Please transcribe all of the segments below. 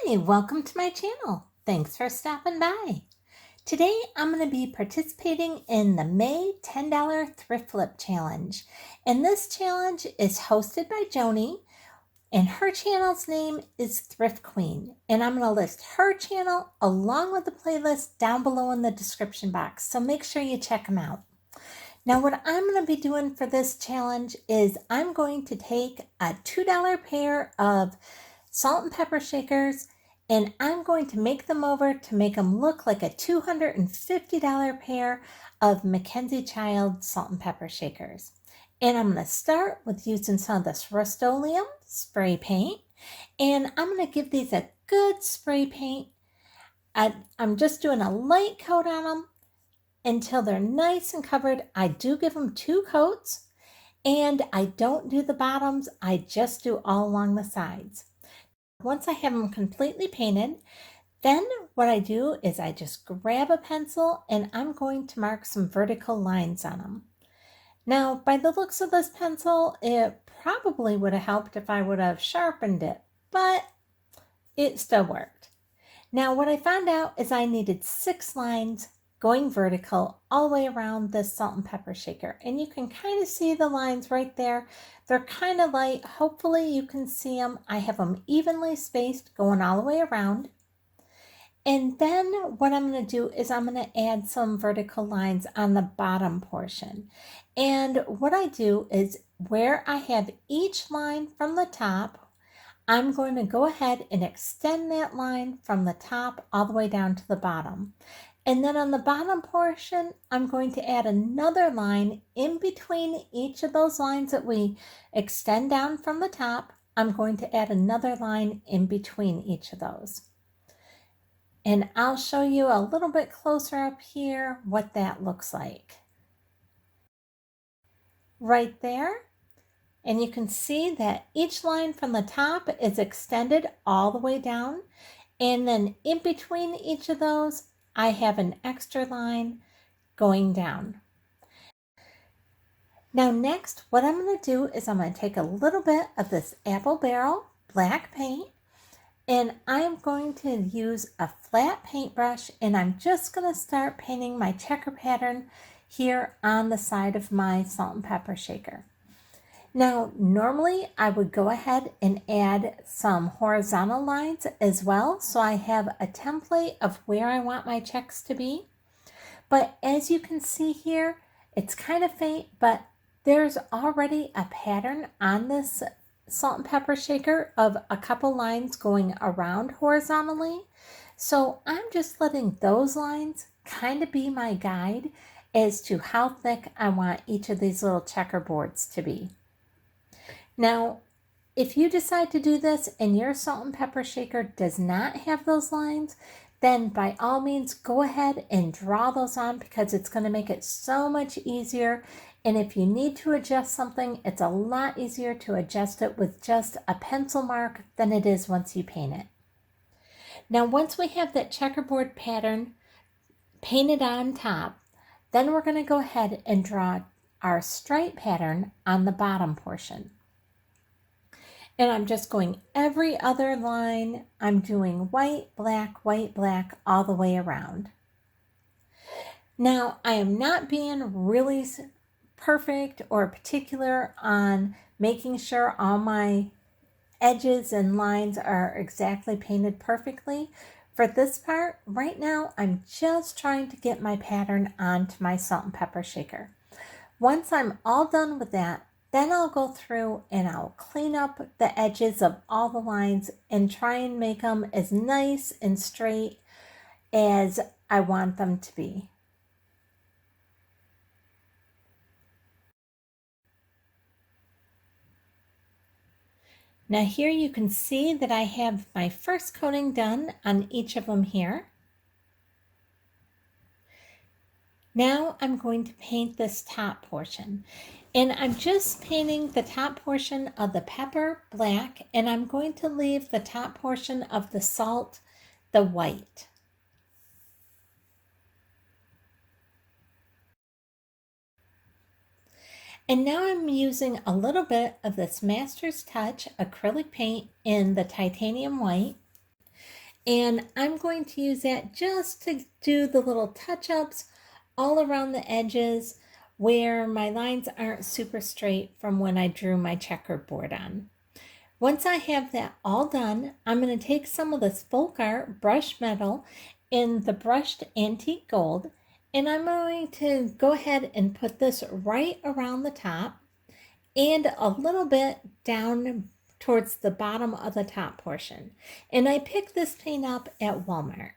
Hi, welcome to my channel. Thanks for stopping by. Today I'm going to be participating in the May $10 Thrift Flip Challenge. And this challenge is hosted by Joni, and her channel's name is Thrift Queen. And I'm going to list her channel along with the playlist down below in the description box. So make sure you check them out. Now what I'm going to be doing for this challenge is I'm going to take a $2 pair of salt and pepper shakers, and I'm going to make them over to make them look like a $250 pair of MacKenzie Child salt and pepper shakers. And I'm going to start with using some of this Rust-Oleum spray paint, and I'm going to give these a good spray paint. I'm just doing a light coat on them until they're nice and covered. I do give them 2 coats, and I don't do the bottoms. I just do all along the sides. Once I have them completely painted, then what I do is I just grab a pencil and I'm going to mark some vertical lines on them. Now, by the looks of this pencil, it probably would have helped if I would have sharpened it, but it still worked. Now, what I found out is I needed 6 lines going vertical all the way around this salt and pepper shaker. And you can kind of see the lines right there. They're kind of light. Hopefully you can see them. I have them evenly spaced going all the way around. And then what I'm going to do is I'm going to add some vertical lines on the bottom portion. And what I do is where I have each line from the top, I'm going to go ahead and extend that line from the top all the way down to the bottom. And then on the bottom portion, I'm going to add another line in between each of those lines that we extend down from the top. I'm going to add another line in between each of those. And I'll show you a little bit closer up here what that looks like. Right there. And you can see that each line from the top is extended all the way down. And then in between each of those, I have an extra line going down. Now next, what I'm going to do is I'm going to take a little bit of this Apple Barrel black paint, and I'm going to use a flat paintbrush, and I'm just going to start painting my checker pattern here on the side of my salt and pepper shaker. Now, normally I would go ahead and add some horizontal lines as well, so I have a template of where I want my checks to be. But as you can see here, it's kind of faint, but there's already a pattern on this salt and pepper shaker of a couple lines going around horizontally. So I'm just letting those lines kind of be my guide as to how thick I want each of these little checkerboards to be. Now, if you decide to do this and your salt and pepper shaker does not have those lines, then by all means go ahead and draw those on, because it's going to make it so much easier. And if you need to adjust something, it's a lot easier to adjust it with just a pencil mark than it is once you paint it. Now, once we have that checkerboard pattern painted on top, then we're going to go ahead and draw our stripe pattern on the bottom portion. And I'm just going every other line. I'm doing white, black, all the way around. Now, I am not being really perfect or particular on making sure all my edges and lines are exactly painted perfectly. For this part, right now, I'm just trying to get my pattern onto my salt and pepper shaker. Once I'm all done with that, then I'll go through and I'll clean up the edges of all the lines and try and make them as nice and straight as I want them to be. Now here you can see that I have my first coating done on each of them here. Now I'm going to paint this top portion. And I'm just painting the top portion of the pepper black, and I'm going to leave the top portion of the salt the white. And now I'm using a little bit of this Master's Touch acrylic paint in the titanium white. And I'm going to use that just to do the little touch-ups all around the edges where my lines aren't super straight from when I drew my checkerboard on. Once I have that all done, I'm going to take some of this folk art brushed metal in the brushed antique gold, and I'm going to go ahead and put this right around the top and a little bit down towards the bottom of the top portion. And I picked this paint up at Walmart.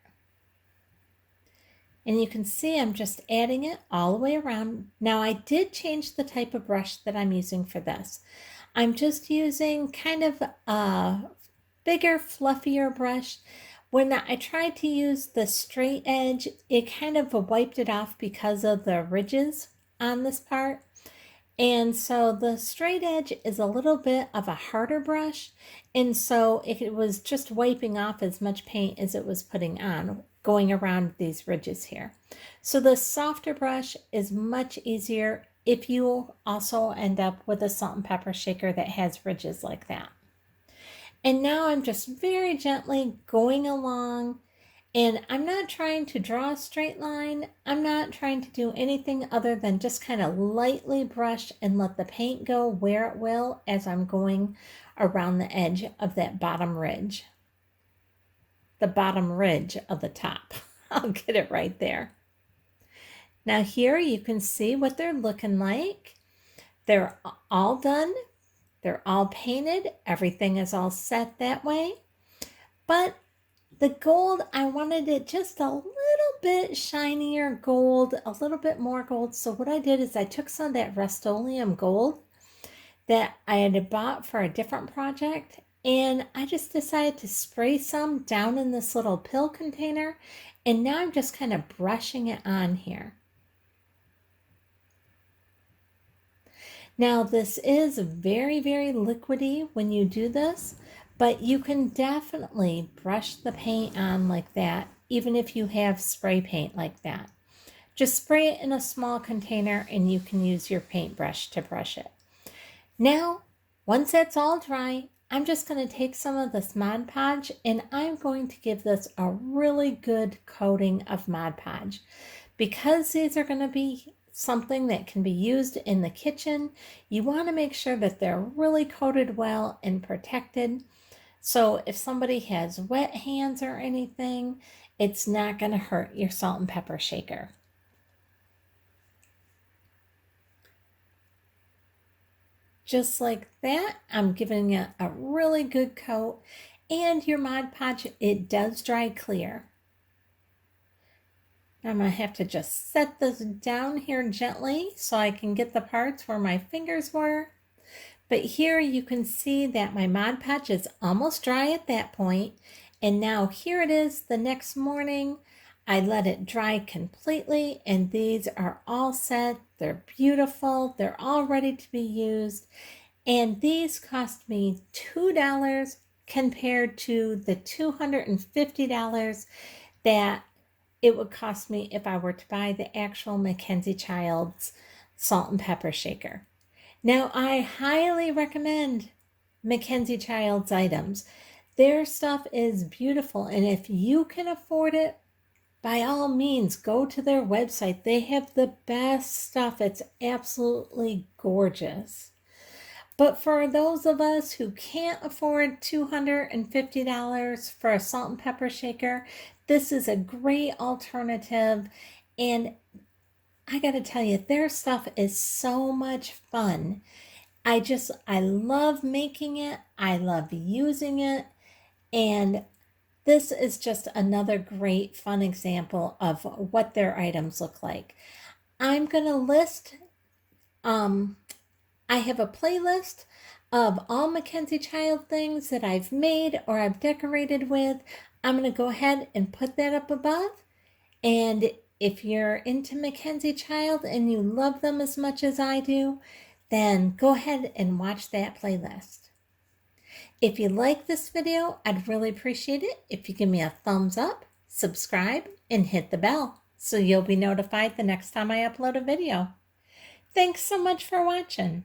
And you can see I'm just adding it all the way around. Now I did change the type of brush that I'm using for this. I'm just using kind of a bigger, fluffier brush. When I tried to use the straight edge, it kind of wiped it off because of the ridges on this part. And so the straight edge is a little bit of a harder brush. And so it was just wiping off as much paint as it was putting on, going around these ridges here. So the softer brush is much easier if you also end up with a salt and pepper shaker that has ridges like that. And now I'm just very gently going along, and I'm not trying to draw a straight line. I'm not trying to do anything other than just kind of lightly brush and let the paint go where it will as I'm going around the edge of that bottom ridge. The bottom ridge of the top. I'll get it right there. Now here you can see what they're looking like. They're all done. They're all painted. Everything is all set that way. But the gold, I wanted it just a little bit shinier gold, a little bit more gold. So what I did is I took some of that Rust-Oleum gold that I had bought for a different project, and I just decided to spray some down in this little pill container, and now I'm just kind of brushing it on here. Now this is very, very liquidy when you do this, but you can definitely brush the paint on like that, even if you have spray paint like that. Just spray it in a small container and you can use your paintbrush to brush it. Now, once that's all dry, I'm just going to take some of this Mod Podge and I'm going to give this a really good coating of Mod Podge. Because these are going to be something that can be used in the kitchen, you want to make sure that they're really coated well and protected. So if somebody has wet hands or anything, it's not going to hurt your salt and pepper shaker. Just like that, I'm giving it a really good coat, and your Mod Podge, it does dry clear. I'm going to have to just set this down here gently so I can get the parts where my fingers were. But here you can see that my Mod Podge is almost dry at that point. And now here it is the next morning. I let it dry completely and these are all set. They're beautiful. They're all ready to be used. And these cost me $2 compared to the $250 that it would cost me if I were to buy the actual MacKenzie Childs salt and pepper shaker. Now, I highly recommend MacKenzie Childs items. Their stuff is beautiful, and if you can afford it, by all means, go to their website. They have the best stuff. It's absolutely gorgeous. But for those of us who can't afford $250 for a salt and pepper shaker, this is a great alternative. And I gotta tell you, their stuff is so much fun. I love making it. I love using it. And this is just another great fun example of what their items look like. I'm gonna list, I have a playlist of all MacKenzie Child things that I've made or I've decorated with. I'm going to go ahead and put that up above. And if you're into MacKenzie Child and you love them as much as I do, then go ahead and watch that playlist. If you like this video, I'd really appreciate it if you give me a thumbs up, subscribe, and hit the bell so you'll be notified the next time I upload a video. Thanks so much for watching.